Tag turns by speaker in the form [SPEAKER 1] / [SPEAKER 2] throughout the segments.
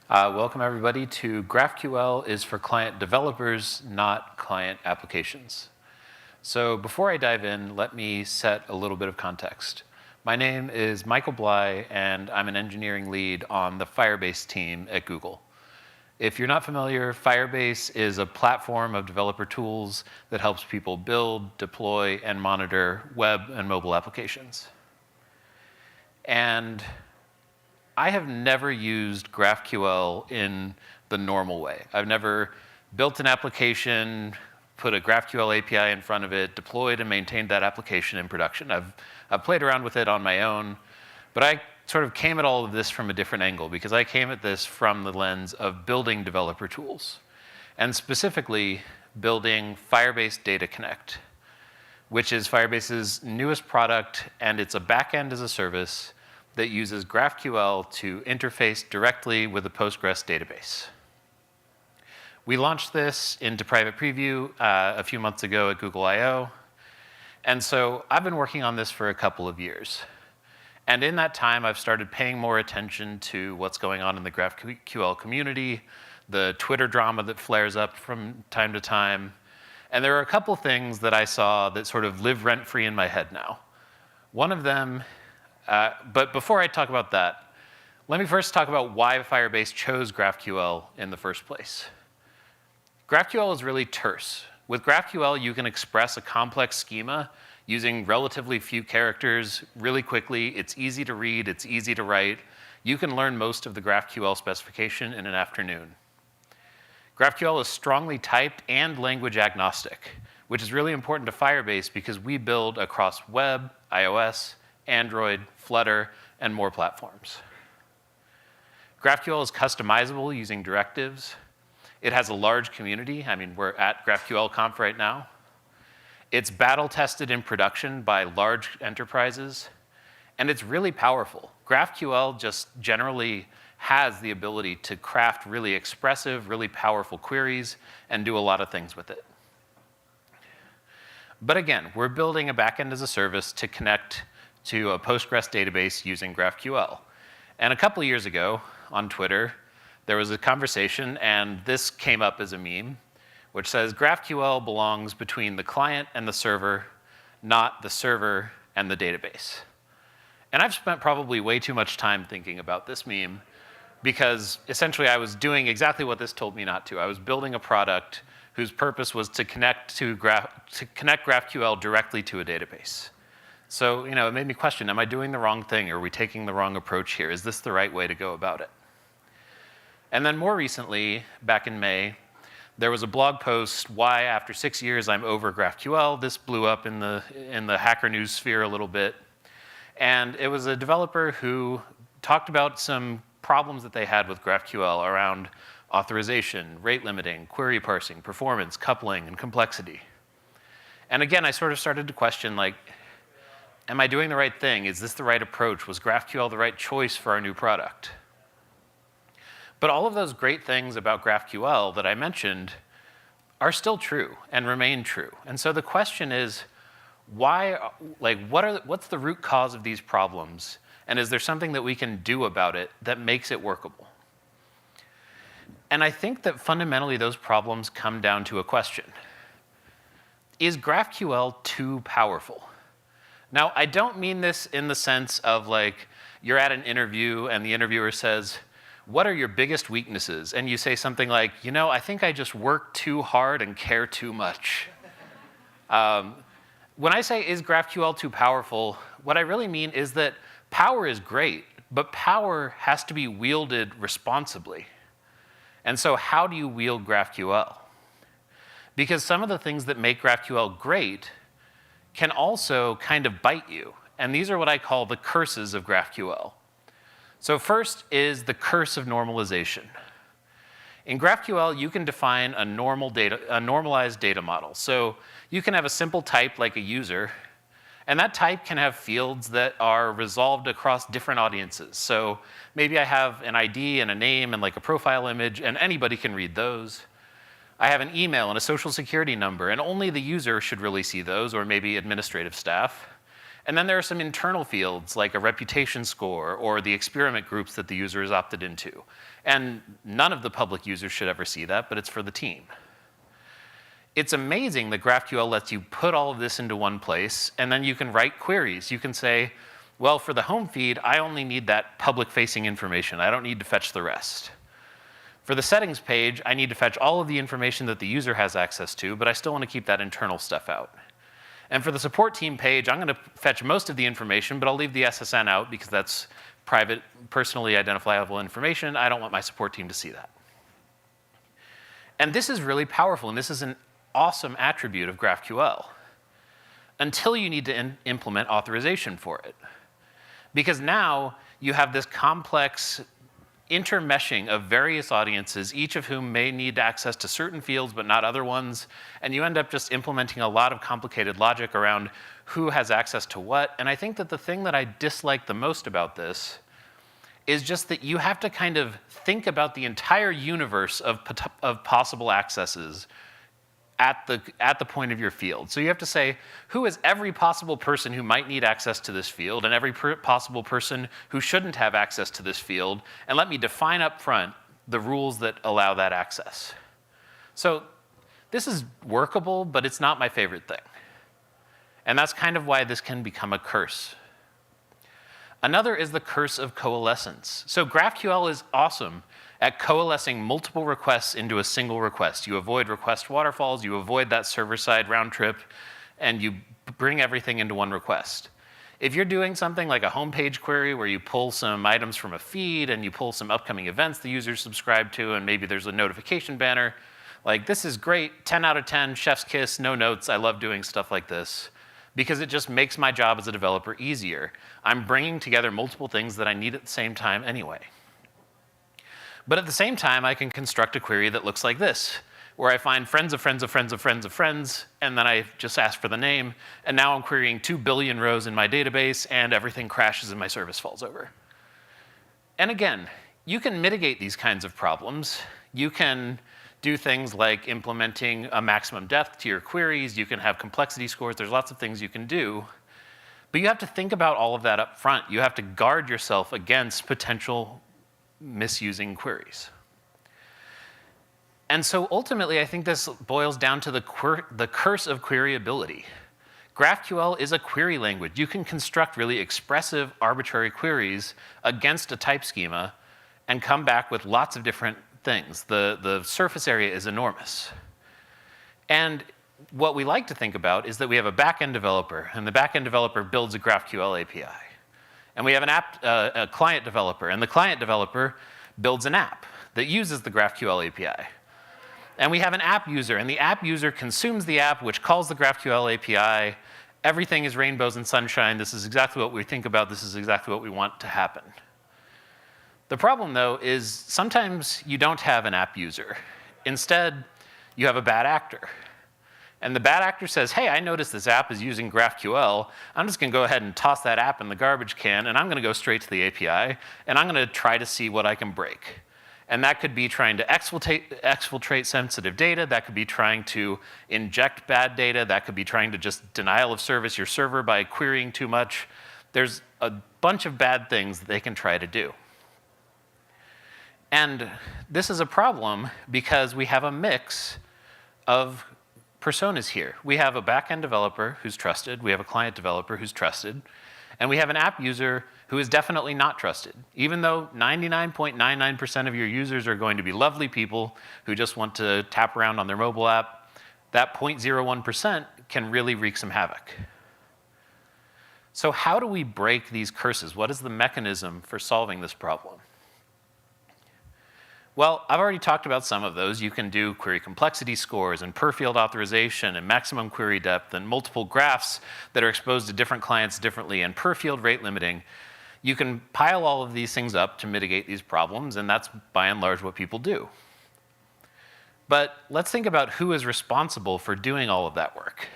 [SPEAKER 1] Welcome everybody to GraphQL is for client developers, not client applications. So before I dive in, let me set a little bit of context. My name is Michael Bleigh, and I'm an engineering lead on the Firebase team at Google. If you're not familiar, Firebase is a platform of developer tools that helps people build, deploy, and monitor web and mobile applications. And I have never used GraphQL in the normal way. I've never built an application, put a GraphQL API in front of it, deployed and maintained that application in production. I've played around with it on my own, but I sort of came at all of this from a different angle because I came at this from the lens of building developer tools, and specifically building Firebase Data Connect, which is Firebase's newest product, and it's a backend as a service that uses GraphQL to interface directly with the Postgres database. We launched this into private preview a few months ago at Google I/O. And so I've been working on this for a couple of years. And in that time, I've started paying more attention to what's going on in the GraphQL community, the Twitter drama that flares up from time to time. And there are a couple things that I saw that sort of live rent-free in my head now. One of them, but before I talk about that, let me first talk about why Firebase chose GraphQL in the first place. GraphQL is really terse. With GraphQL, you can express a complex schema using relatively few characters really quickly. It's easy to read, it's easy to write. You can learn most of the GraphQL specification in an afternoon. GraphQL is strongly typed and language agnostic, which is really important to Firebase because we build across web, iOS, Android, Flutter, and more platforms. GraphQL is customizable using directives. It has a large community. I mean, we're at GraphQL Conf right now. It's battle-tested in production by large enterprises, and it's really powerful. GraphQL just generally has the ability to craft really expressive, really powerful queries and do a lot of things with it. But again, we're building a backend as a service to connect to a Postgres database using GraphQL. And a couple of years ago on Twitter, there was a conversation, and this came up as a meme, which says GraphQL belongs between the client and the server, not the server and the database. And I've spent probably way too much time thinking about this meme because essentially I was doing exactly what this told me not to. I was building a product whose purpose was to connect GraphQL directly to a database. So, it made me question, am I doing the wrong thing? Are we taking the wrong approach here? Is this the right way to go about it? And then more recently, back in May, there was a blog post, why after 6 years I'm over GraphQL. This blew up in the Hacker News sphere a little bit. And it was a developer who talked about some problems that they had with GraphQL around authorization, rate limiting, query parsing, performance, coupling, and complexity. And again, I sort of started to question, like, am I doing the right thing? Is this the right approach? Was GraphQL the right choice for our new product? But all of those great things about GraphQL that I mentioned are still true and remain true. And so the question is, what's the root cause of these problems? And is there something that we can do about it that makes it workable? And I think that fundamentally those problems come down to a question. Is GraphQL too powerful? Now, I don't mean this in the sense of like, you're at an interview and the interviewer says, what are your biggest weaknesses? And you say something like, I think I just work too hard and care too much. When I say, is GraphQL too powerful, what I really mean is that power is great, but power has to be wielded responsibly. And so how do you wield GraphQL? Because some of the things that make GraphQL great can also kind of bite you. And these are what I call the curses of GraphQL. So first is the curse of normalization. In GraphQL, you can define a normalized data model. So you can have a simple type like a user, and that type can have fields that are resolved across different audiences. So maybe I have an ID and a name and like a profile image, and anybody can read those. I have an email and a social security number, and only the user should really see those, or maybe administrative staff. And then there are some internal fields like a reputation score or the experiment groups that the user has opted into. And none of the public users should ever see that, but it's for the team. It's amazing that GraphQL lets you put all of this into one place, and then you can write queries. You can say, well, for the home feed, I only need that public-facing information. I don't need to fetch the rest. For the settings page, I need to fetch all of the information that the user has access to, but I still want to keep that internal stuff out. And for the support team page, I'm going to fetch most of the information, but I'll leave the SSN out because that's private, personally identifiable information. I don't want my support team to see that. And this is really powerful, and this is an awesome attribute of GraphQL until you need to implement authorization for it. Because now you have this complex intermeshing of various audiences, each of whom may need access to certain fields but not other ones, and you end up just implementing a lot of complicated logic around who has access to what. And I think that the thing that I dislike the most about this is just that you have to kind of think about the entire universe of possible accesses at the point of your field. So you have to say, who is every possible person who might need access to this field and every possible person who shouldn't have access to this field, and let me define up front the rules that allow that access. So this is workable, but it's not my favorite thing. And that's kind of why this can become a curse. Another is the curse of coalescence. So GraphQL is awesome at coalescing multiple requests into a single request. You avoid request waterfalls, you avoid that server-side round trip, and you bring everything into one request. If you're doing something like a homepage query where you pull some items from a feed and you pull some upcoming events the users subscribe to, and maybe there's a notification banner, like, this is great, 10 out of 10, chef's kiss, no notes. I love doing stuff like this because it just makes my job as a developer easier. I'm bringing together multiple things that I need at the same time anyway. But at the same time, I can construct a query that looks like this, where I find friends of friends of friends of friends of friends, and then I just ask for the name, and now I'm querying 2 billion rows in my database, and everything crashes and my service falls over. And again, you can mitigate these kinds of problems. You can do things like implementing a maximum depth to your queries. You can have complexity scores. There's lots of things you can do. But you have to think about all of that up front. You have to guard yourself against potential misusing queries. And so ultimately, I think this boils down to the curse of queryability. GraphQL is a query language. You can construct really expressive, arbitrary queries against a type schema and come back with lots of different things. The surface area is enormous. And what we like to think about is that we have a back-end developer, and the back-end developer builds a GraphQL API. And we have a client developer, and the client developer builds an app that uses the GraphQL API. And we have an app user, and the app user consumes the app, which calls the GraphQL API. Everything is rainbows and sunshine. This is exactly what we think about. This is exactly what we want to happen. The problem, though, is sometimes you don't have an app user. Instead, you have a bad actor. And the bad actor says, hey, I noticed this app is using GraphQL. I'm just going to go ahead and toss that app in the garbage can, and I'm going to go straight to the API, and I'm going to try to see what I can break. And that could be trying to exfiltrate sensitive data. That could be trying to inject bad data. That could be trying to just denial of service your server by querying too much. There's a bunch of bad things that they can try to do. And this is a problem because we have a mix of personas here. We have a back-end developer who's trusted. We have a client developer who's trusted. And we have an app user who is definitely not trusted. Even though 99.99% of your users are going to be lovely people who just want to tap around on their mobile app, that 0.01% can really wreak some havoc. So how do we break these curses? What is the mechanism for solving this problem? Well, I've already talked about some of those. You can do query complexity scores and per-field authorization and maximum query depth and multiple graphs that are exposed to different clients differently and per-field rate limiting. You can pile all of these things up to mitigate these problems, and that's by and large what people do. But let's think about who is responsible for doing all of that work.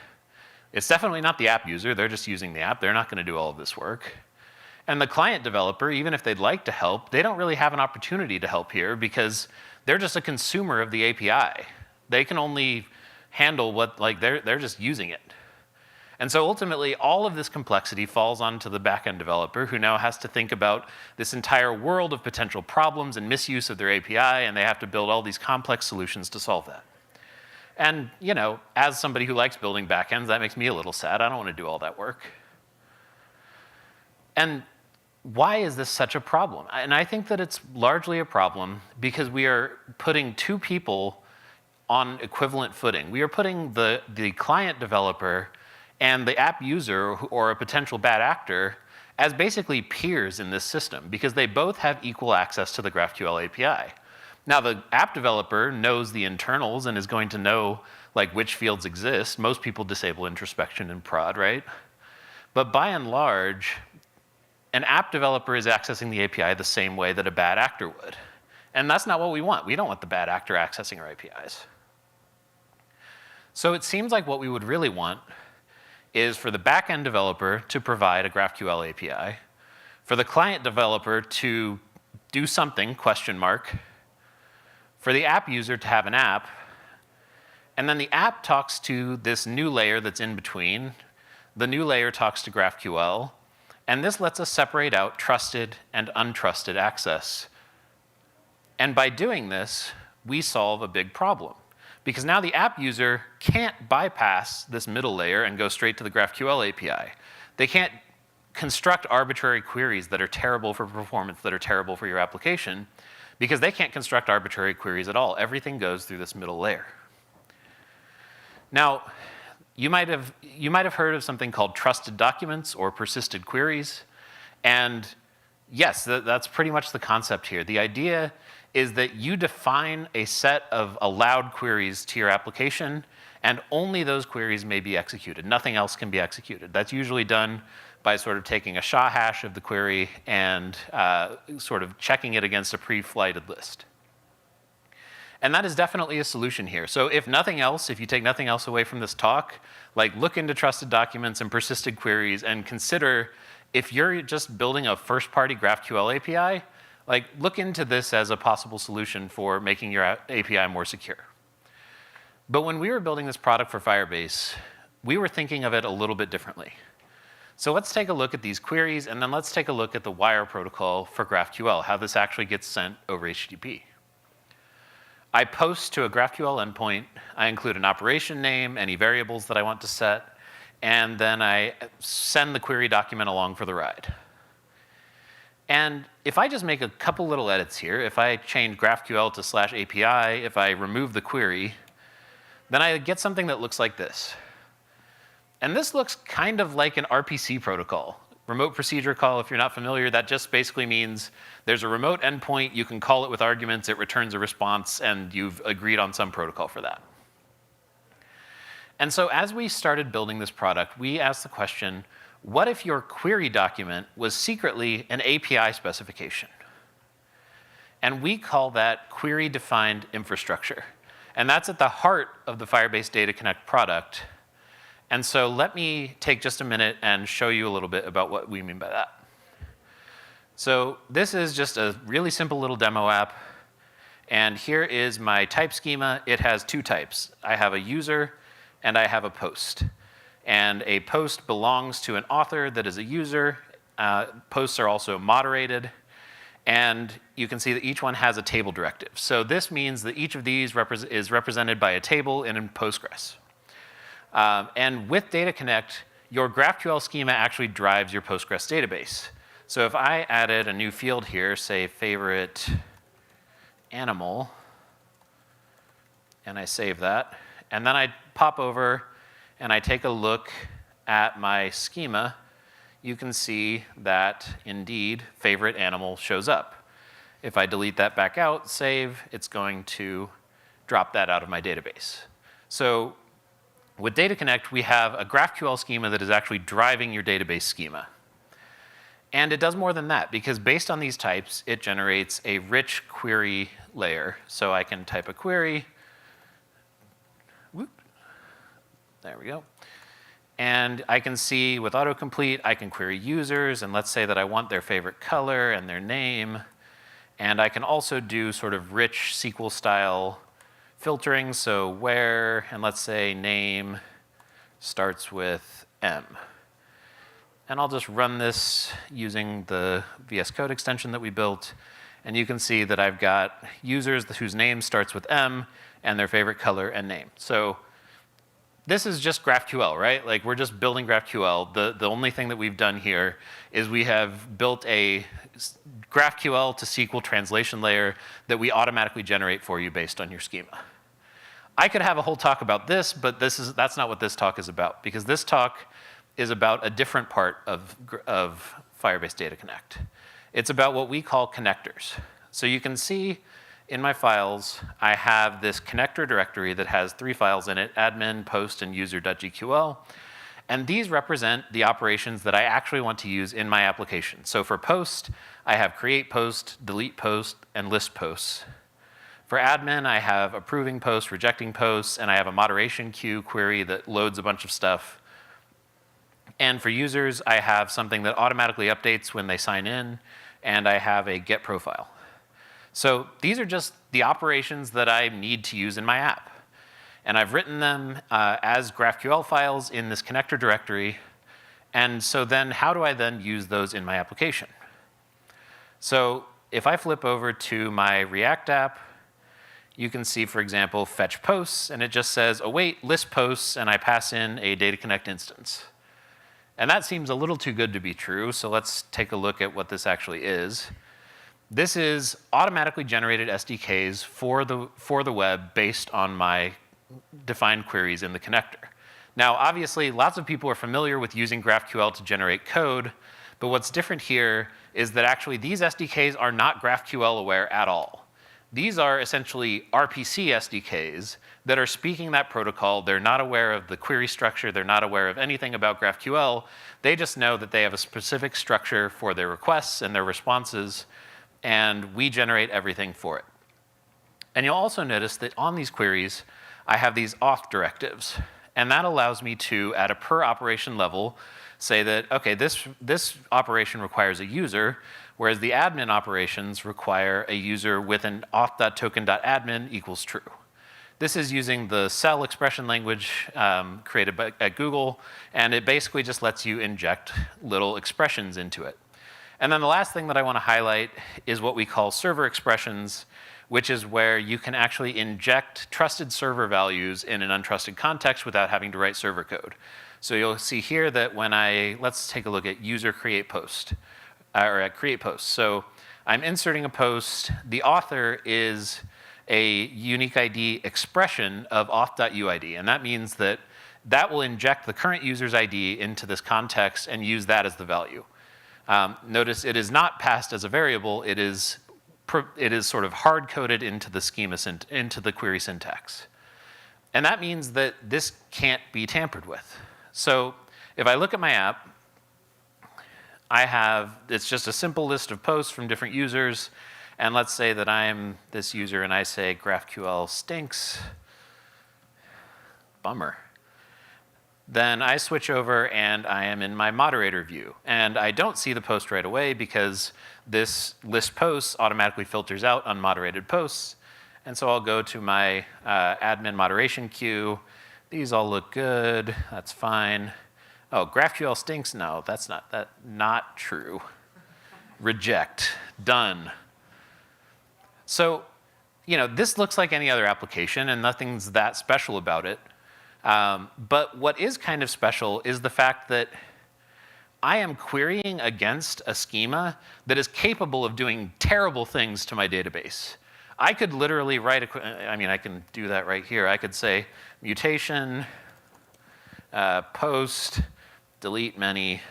[SPEAKER 1] It's definitely not the app user. They're just using the app. They're not going to do all of this work. And the client developer, even if they'd like to help, they don't really have an opportunity to help here because they're just a consumer of the API. They can only handle what, like, they're just using it. And so ultimately, all of this complexity falls onto the backend developer, who now has to think about this entire world of potential problems and misuse of their API, and they have to build all these complex solutions to solve that. And as somebody who likes building backends, that makes me a little sad. I don't want to do all that work. And why is this such a problem? And I think that it's largely a problem because we are putting two people on equivalent footing. We are putting the client developer and the app user or a potential bad actor as basically peers in this system because they both have equal access to the GraphQL API. Now, the app developer knows the internals and is going to know which fields exist. Most people disable introspection in prod, right? But by and large, an app developer is accessing the API the same way that a bad actor would. And that's not what we want. We don't want the bad actor accessing our APIs. So it seems like what we would really want is for the backend developer to provide a GraphQL API, for the client developer to do something, question mark, for the app user to have an app, and then the app talks to this new layer that's in between. The new layer talks to GraphQL, and this lets us separate out trusted and untrusted access. And by doing this, we solve a big problem. Because now the app user can't bypass this middle layer and go straight to the GraphQL API. They can't construct arbitrary queries that are terrible for performance, that are terrible for your application, because they can't construct arbitrary queries at all. Everything goes through this middle layer. Now, you might have heard of something called trusted documents or persisted queries. And yes, that's pretty much the concept here. The idea is that you define a set of allowed queries to your application, and only those queries may be executed. Nothing else can be executed. That's usually done by sort of taking a SHA hash of the query and sort of checking it against a pre-flighted list. And that is definitely a solution here. So if nothing else, if you take nothing else away from this talk, look into trusted documents and persisted queries and consider if you're just building a first-party GraphQL API, look into this as a possible solution for making your API more secure. But when we were building this product for Firebase, we were thinking of it a little bit differently. So let's take a look at these queries, and then let's take a look at the wire protocol for GraphQL, how this actually gets sent over HTTP. I post to a GraphQL endpoint. I include an operation name, any variables that I want to set, and then I send the query document along for the ride. And if I just make a couple little edits here, if I change GraphQL to /API, if I remove the query, then I get something that looks like this. And this looks kind of like an RPC protocol. Remote procedure call, if you're not familiar, that just basically means there's a remote endpoint, you can call it with arguments, it returns a response, and you've agreed on some protocol for that. And so as we started building this product, we asked the question, what if your query document was secretly an API specification? And we call that query-defined infrastructure. And that's at the heart of the Firebase Data Connect product. And so let me take just a minute and show you a little bit about what we mean by that. So this is just a really simple little demo app. And here is my type schema. It has two types. I have a user and I have a post. And a post belongs to an author that is a user. Posts are also moderated. And you can see that each one has a table directive. So this means that each of these is represented by a table in Postgres. And with Data Connect, your GraphQL schema actually drives your Postgres database. So if I added a new field here, say favorite animal, and I save that, and then I pop over and I take a look at my schema, you can see that indeed favorite animal shows up. If I delete that back out, save, it's going to drop that out of my database. So with Data Connect, we have a GraphQL schema that is actually driving your database schema. And it does more than that, because based on these types, it generates a rich query layer. So I can type a query. Whoop. There we go. And I can see with autocomplete, I can query users, and let's say that I want their favorite color and their name. And I can also do sort of rich SQL-style filtering, so where, and let's say name starts with m. And I'll just run this using the VS Code extension that we built. And you can see that I've got users whose name starts with M and their favorite color and name. So this is just GraphQL, right? Like, we're just building GraphQL. The only thing that we've done here is we have built a GraphQL to SQL translation layer that we automatically generate for you based on your schema. I could have a whole talk about this, but that's not what this talk is about, because this talk is about a different part of Firebase Data Connect. It's about what we call connectors. So you can see in my files, I have this connector directory that has 3 files in it: admin, post, and user.gql. And these represent the operations that I actually want to use in my application. So for post, I have create post, delete post, and list posts. For admin, I have approving posts, rejecting posts, and I have a moderation queue query that loads a bunch of stuff. And for users, I have something that automatically updates when they sign in, and I have a get profile. So these are just the operations that I need to use in my app. And I've written them as GraphQL files in this connector directory. And so then how do I then use those in my application? So if I flip over to my React app, you can see, for example, fetch posts, and it just says await list posts, and I pass in a Data Connect instance. And that seems a little too good to be true, so let's take a look at what this actually is. This is automatically generated SDKs for the web based on my defined queries in the connector. Now, obviously, lots of people are familiar with using GraphQL to generate code, but what's different here is that actually these SDKs are not GraphQL aware at all. These are essentially RPC SDKs that are speaking that protocol. They're not aware of the query structure. They're not aware of anything about GraphQL. They just know that they have a specific structure for their requests and their responses, and we generate everything for it. And you'll also notice that on these queries, I have these auth directives. And that allows me to, at a per operation level, say that, okay, this operation requires a user, whereas the admin operations require a user with an auth.token.admin equals true. This is using the cell expression language created at Google, and it basically just lets you inject little expressions into it. And then the last thing that I want to highlight is what we call server expressions, which is where you can actually inject trusted server values in an untrusted context without having to write server code. So you'll see here that when let's take a look at user create post, or at create post. So I'm inserting a post. The author is a unique ID expression of auth.uid, and that means that that will inject the current user's ID into this context and use that as the value. Notice it is not passed as a variable. It is sort of hard-coded into the schema, into the query syntax. And that means that this can't be tampered with. So if I look at my app, it's just a simple list of posts from different users. And let's say that I'm this user and I say GraphQL stinks. Bummer. Then I switch over and I am in my moderator view. And I don't see the post right away because this list posts automatically filters out unmoderated posts. And so I'll go to my admin moderation queue. These all look good. That's fine. Oh, GraphQL stinks? No, that's not true. Reject. Done. So, this looks like any other application, and nothing's that special about it. But what is kind of special is the fact that I am querying against a schema that is capable of doing terrible things to my database. I could literally write I can do that right here. I could say mutation, post, delete many,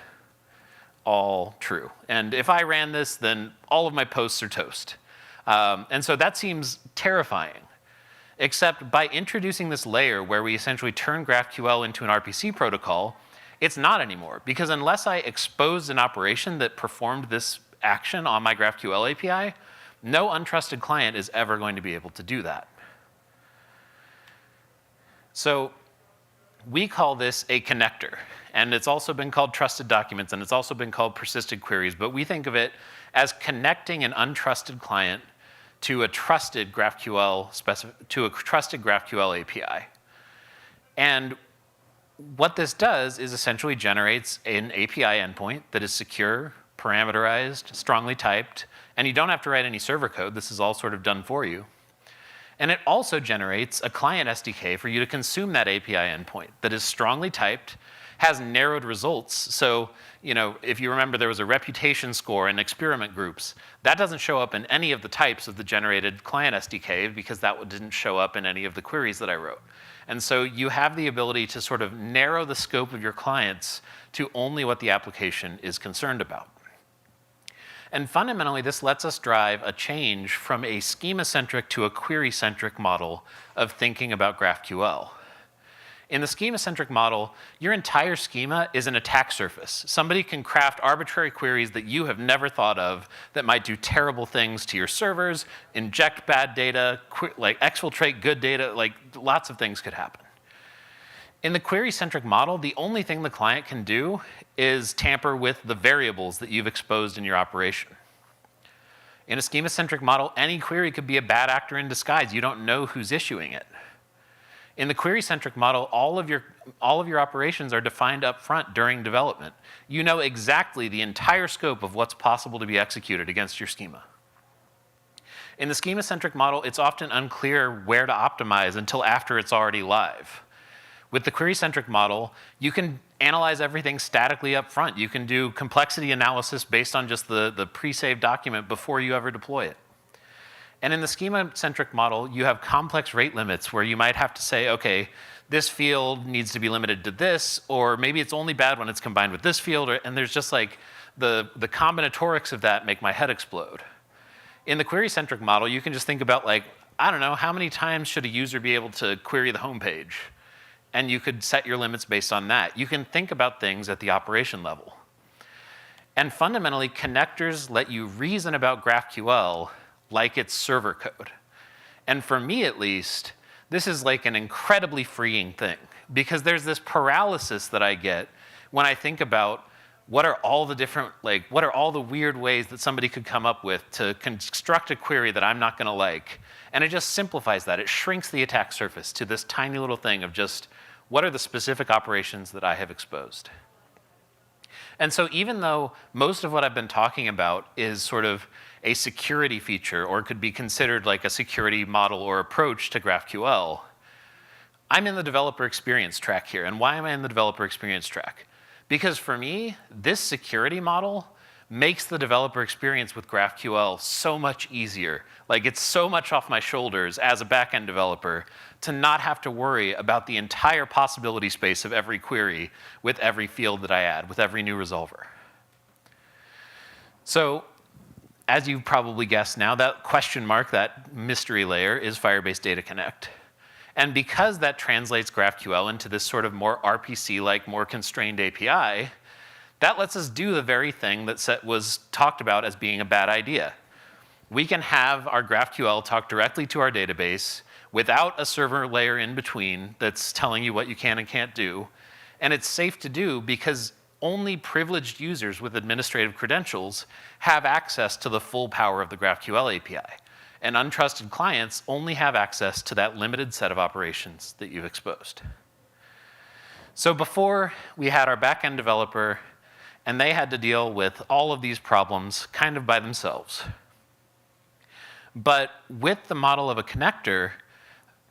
[SPEAKER 1] all true. And if I ran this, then all of my posts are toast. And so that seems terrifying. Except by introducing this layer where we essentially turn GraphQL into an RPC protocol, it's not anymore. Because unless I exposed an operation that performed this action on my GraphQL API, no untrusted client is ever going to be able to do that. So we call this a connector. And it's also been called trusted documents, and it's also been called persisted queries. But we think of it as connecting an untrusted client to a trusted GraphQL API. And what this does is essentially generates an API endpoint that is secure, parameterized, strongly typed, and you don't have to write any server code. This is all sort of done for you. And it also generates a client SDK for you to consume that API endpoint that is strongly typed, has narrowed results. So, if you remember, there was a reputation score in experiment groups. That doesn't show up in any of the types of the generated client SDK because that didn't show up in any of the queries that I wrote. And so you have the ability to sort of narrow the scope of your clients to only what the application is concerned about. And fundamentally, this lets us drive a change from a schema-centric to a query-centric model of thinking about GraphQL. In the schema-centric model, your entire schema is an attack surface. Somebody can craft arbitrary queries that you have never thought of that might do terrible things to your servers, inject bad data, like exfiltrate good data, like lots of things could happen. In the query-centric model, the only thing the client can do is tamper with the variables that you've exposed in your operation. In a schema-centric model, any query could be a bad actor in disguise. You don't know who's issuing it. In the query-centric model, all of your operations are defined up front during development. You know exactly the entire scope of what's possible to be executed against your schema. In the schema-centric model, it's often unclear where to optimize until after it's already live. With the query-centric model, you can analyze everything statically up front. You can do complexity analysis based on just the pre-saved document before you ever deploy it. And in the schema-centric model, you have complex rate limits where you might have to say, okay, this field needs to be limited to this, or maybe it's only bad when it's combined with this field, and there's just like the combinatorics of that make my head explode. In the query-centric model, you can just think about like, I don't know, how many times should a user be able to query the home page? And you could set your limits based on that. You can think about things at the operation level. And fundamentally, connectors let you reason about GraphQL like it's server code. And for me, at least, this is like an incredibly freeing thing because there's this paralysis that I get when I think about what are all the weird ways that somebody could come up with to construct a query that I'm not gonna like. And it just simplifies that. It shrinks the attack surface to this tiny little thing of just what are the specific operations that I have exposed. And so even though most of what I've been talking about is sort of a security feature or could be considered like a security model or approach to GraphQL, I'm in the developer experience track here. And why am I in the developer experience track? Because for me, this security model makes the developer experience with GraphQL so much easier. Like it's so much off my shoulders as a backend developer to not have to worry about the entire possibility space of every query with every field that I add, with every new resolver. So as you've probably guessed now, that question mark, that mystery layer, is Firebase Data Connect. And because that translates GraphQL into this sort of more RPC-like, more constrained API, that lets us do the very thing that was talked about as being a bad idea. We can have our GraphQL talk directly to our database without a server layer in between that's telling you what you can and can't do. And it's safe to do because only privileged users with administrative credentials have access to the full power of the GraphQL API. And untrusted clients only have access to that limited set of operations that you've exposed. So before, we had our backend developer, and they had to deal with all of these problems kind of by themselves. But with the model of a connector,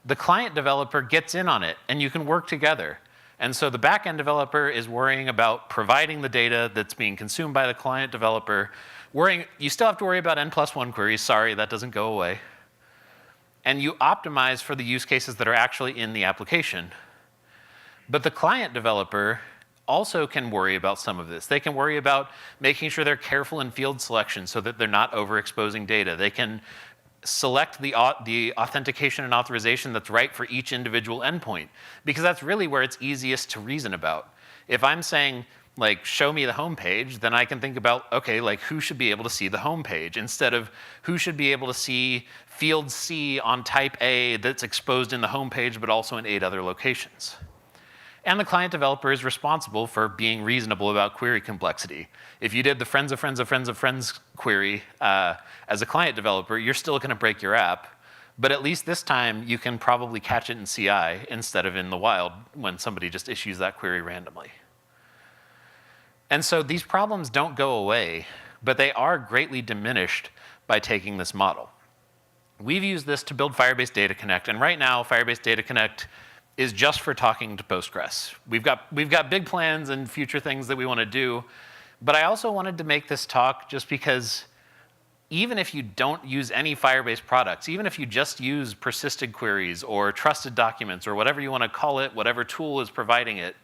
[SPEAKER 1] the client developer gets in on it, and you can work together. And so the backend developer is worrying about providing the data that's being consumed by the client developer. You still have to worry about N+1 queries. Sorry, that doesn't go away. And you optimize for the use cases that are actually in the application. But the client developer also can worry about some of this. They can worry about making sure they're careful in field selection so that they're not overexposing data. They can select the authentication and authorization that's right for each individual endpoint, because that's really where it's easiest to reason about. If I'm saying, like, show me the home page, then I can think about, okay, like, who should be able to see the home page, instead of who should be able to see field C on type A that's exposed in the home page, but also in 8 other locations. And the client developer is responsible for being reasonable about query complexity. If you did the friends of friends of friends of friends query as a client developer, you're still going to break your app. But at least this time, you can probably catch it in CI instead of in the wild when somebody just issues that query randomly. And so these problems don't go away, but they are greatly diminished by taking this model. We've used this to build Firebase Data Connect, and right now, Firebase Data Connect is just for talking to Postgres. We've got big plans and future things that we want to do, but I also wanted to make this talk just because even if you don't use any Firebase products, even if you just use persisted queries or trusted documents or whatever you want to call it, whatever tool is providing it,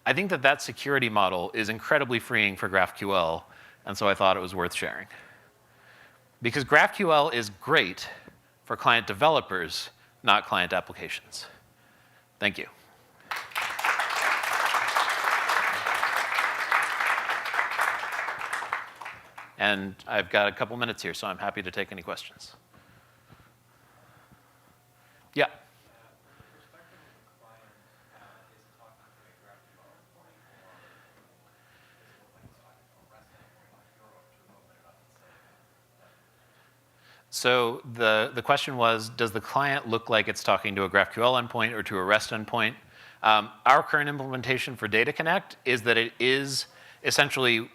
[SPEAKER 1] I think that that security model is incredibly freeing for GraphQL, and so I thought it was worth sharing. Because GraphQL is great for client developers, not client applications. Thank you. And I've got a couple minutes here, so I'm happy to take any questions. Yeah. So the question was, does the client look like it's talking to a GraphQL endpoint or to a REST endpoint? Our current implementation for Data Connect is that it is essentially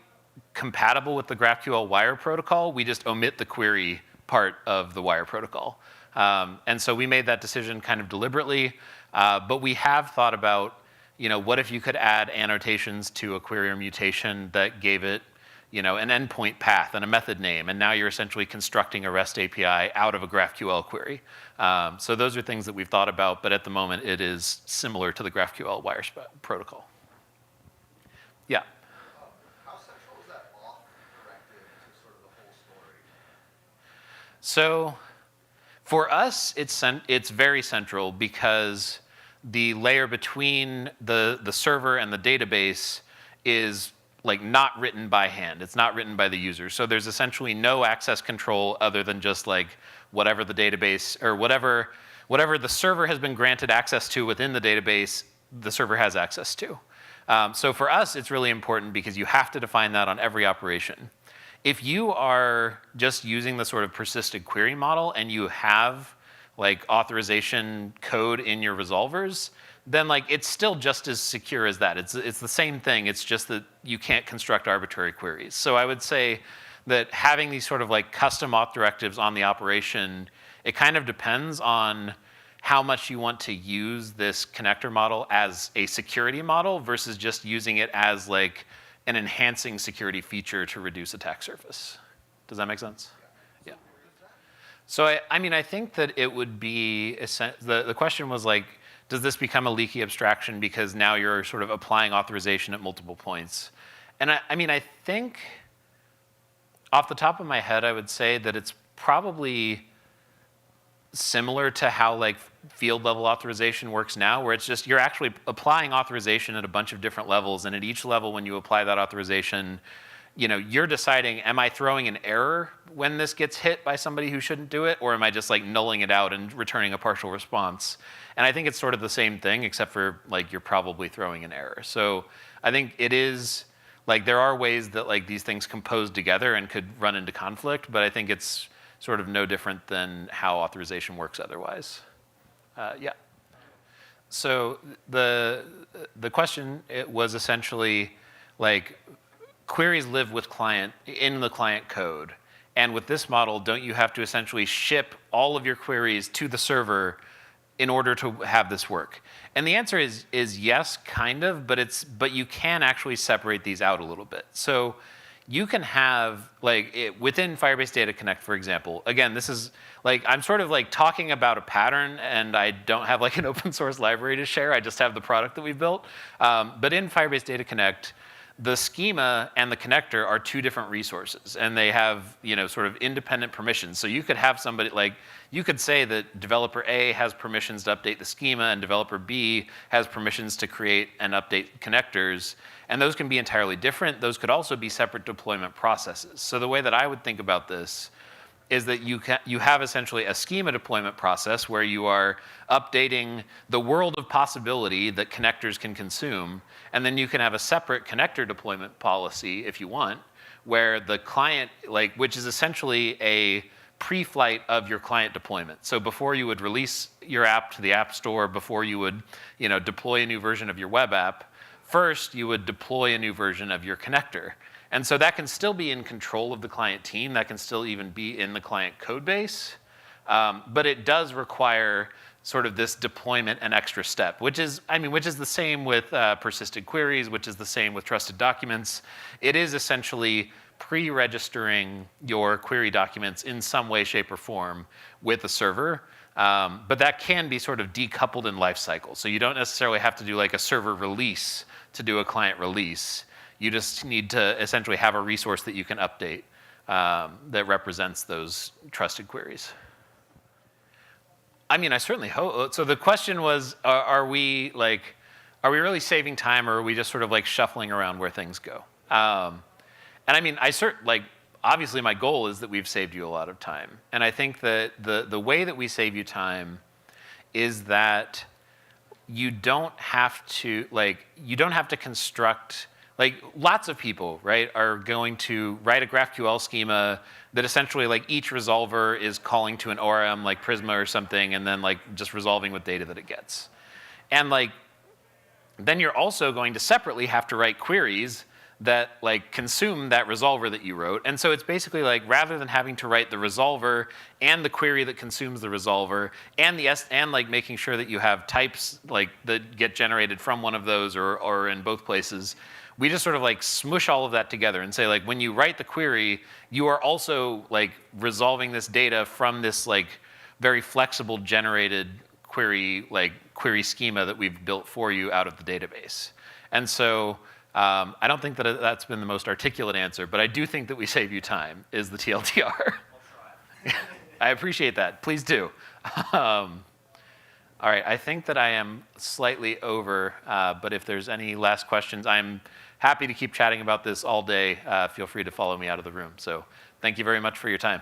[SPEAKER 1] compatible with the GraphQL wire protocol. We just omit the query part of the wire protocol. And so we made that decision kind of deliberately. But we have thought about, what if you could add annotations to a query or mutation that gave it an endpoint path and a method name, and now you're essentially constructing a REST API out of a GraphQL query. So those are things that we've thought about, but at the moment it is similar to the GraphQL wire protocol. Yeah?
[SPEAKER 2] How central is that auth directive to sort of the whole story?
[SPEAKER 1] So for us, it's very central because the layer between the server and the database is not written by hand. It's not written by the user. So there's essentially no access control other than just whatever the database or whatever the server has been granted access to within the database, the server has access to. So for us, it's really important because you have to define that on every operation. If you are just using the sort of persisted query model and you have authorization code in your resolvers, then it's still just as secure as that. It's the same thing. It's just that you can't construct arbitrary queries. So I would say that having these sort of custom auth directives on the operation, it kind of depends on how much you want to use this connector model as a security model versus just using it as an enhancing security feature to reduce attack surface. Does that make sense? Yeah. So I think that it would be, the question was does this become a leaky abstraction because now you're sort of applying authorization at multiple points? And I think off the top of my head, I would say that it's probably similar to how field level authorization works now, where it's just you're actually applying authorization at a bunch of different levels, and at each level when you apply that authorization, you're deciding, am I throwing an error when this gets hit by somebody who shouldn't do it, or am I just nulling it out and returning a partial response? And I think it's sort of the same thing, except for you're probably throwing an error. So I think it is, there are ways that these things compose together and could run into conflict, but I think it's sort of no different than how authorization works otherwise. Yeah. So the question, it was essentially queries live with in the client code. And with this model, don't you have to essentially ship all of your queries to the server in order to have this work? And the answer is yes, kind of, but you can actually separate these out a little bit. So you can have, within Firebase Data Connect, for example, again, this is, I'm sort of talking about a pattern, and I don't have an open source library to share. I just have the product that we've built. But in Firebase Data Connect, the schema and the connector are two different resources, and they have sort of independent permissions. So you could have somebody you could say that developer A has permissions to update the schema, and developer B has permissions to create and update connectors, and those can be entirely different. Those could also be separate deployment processes. So the way that I would think about this is that you have essentially a schema deployment process where you are updating the world of possibility that connectors can consume, and then you can have a separate connector deployment policy if you want, where the client, which is essentially a pre-flight of your client deployment. So before you would release your app to the App Store, before you would deploy a new version of your web app, first you would deploy a new version of your connector. And so that can still be in control of the client team. That can still even be in the client code base. But it does require sort of this deployment and extra step, which is the same with persisted queries, which is the same with trusted documents. It is essentially pre-registering your query documents in some way, shape, or form with a server. But that can be sort of decoupled in lifecycle. So you don't necessarily have to do like a server release to do a client release. You just need to essentially have a resource that you can update that represents those trusted queries. I mean, I certainly hope. So the question was, are we really saving time, or are we just sort of like shuffling around where things go? And I mean, obviously my goal is that we've saved you a lot of time. And I think that the way that we save you time is that you don't have to construct, lots of people, right, are going to write a GraphQL schema that essentially each resolver is calling to an ORM like Prisma or something, and then just resolving with data that it gets. And then you're also going to separately have to write queries that consume that resolver that you wrote. And so it's basically rather than having to write the resolver and the query that consumes the resolver and making sure that you have types that get generated from one of those or in both places, we just sort of smush all of that together and say when you write the query, you are also resolving this data from this very flexible generated query schema that we've built for you out of the database. And so I don't think that that's been the most articulate answer, but I do think that we save you time, is the TLDR.
[SPEAKER 2] I'll try.
[SPEAKER 1] I appreciate that. Please do. All right, I think that I am slightly over, but if there's any last questions, I'm happy to keep chatting about this all day. Feel free to follow me out of the room. So thank you very much for your time.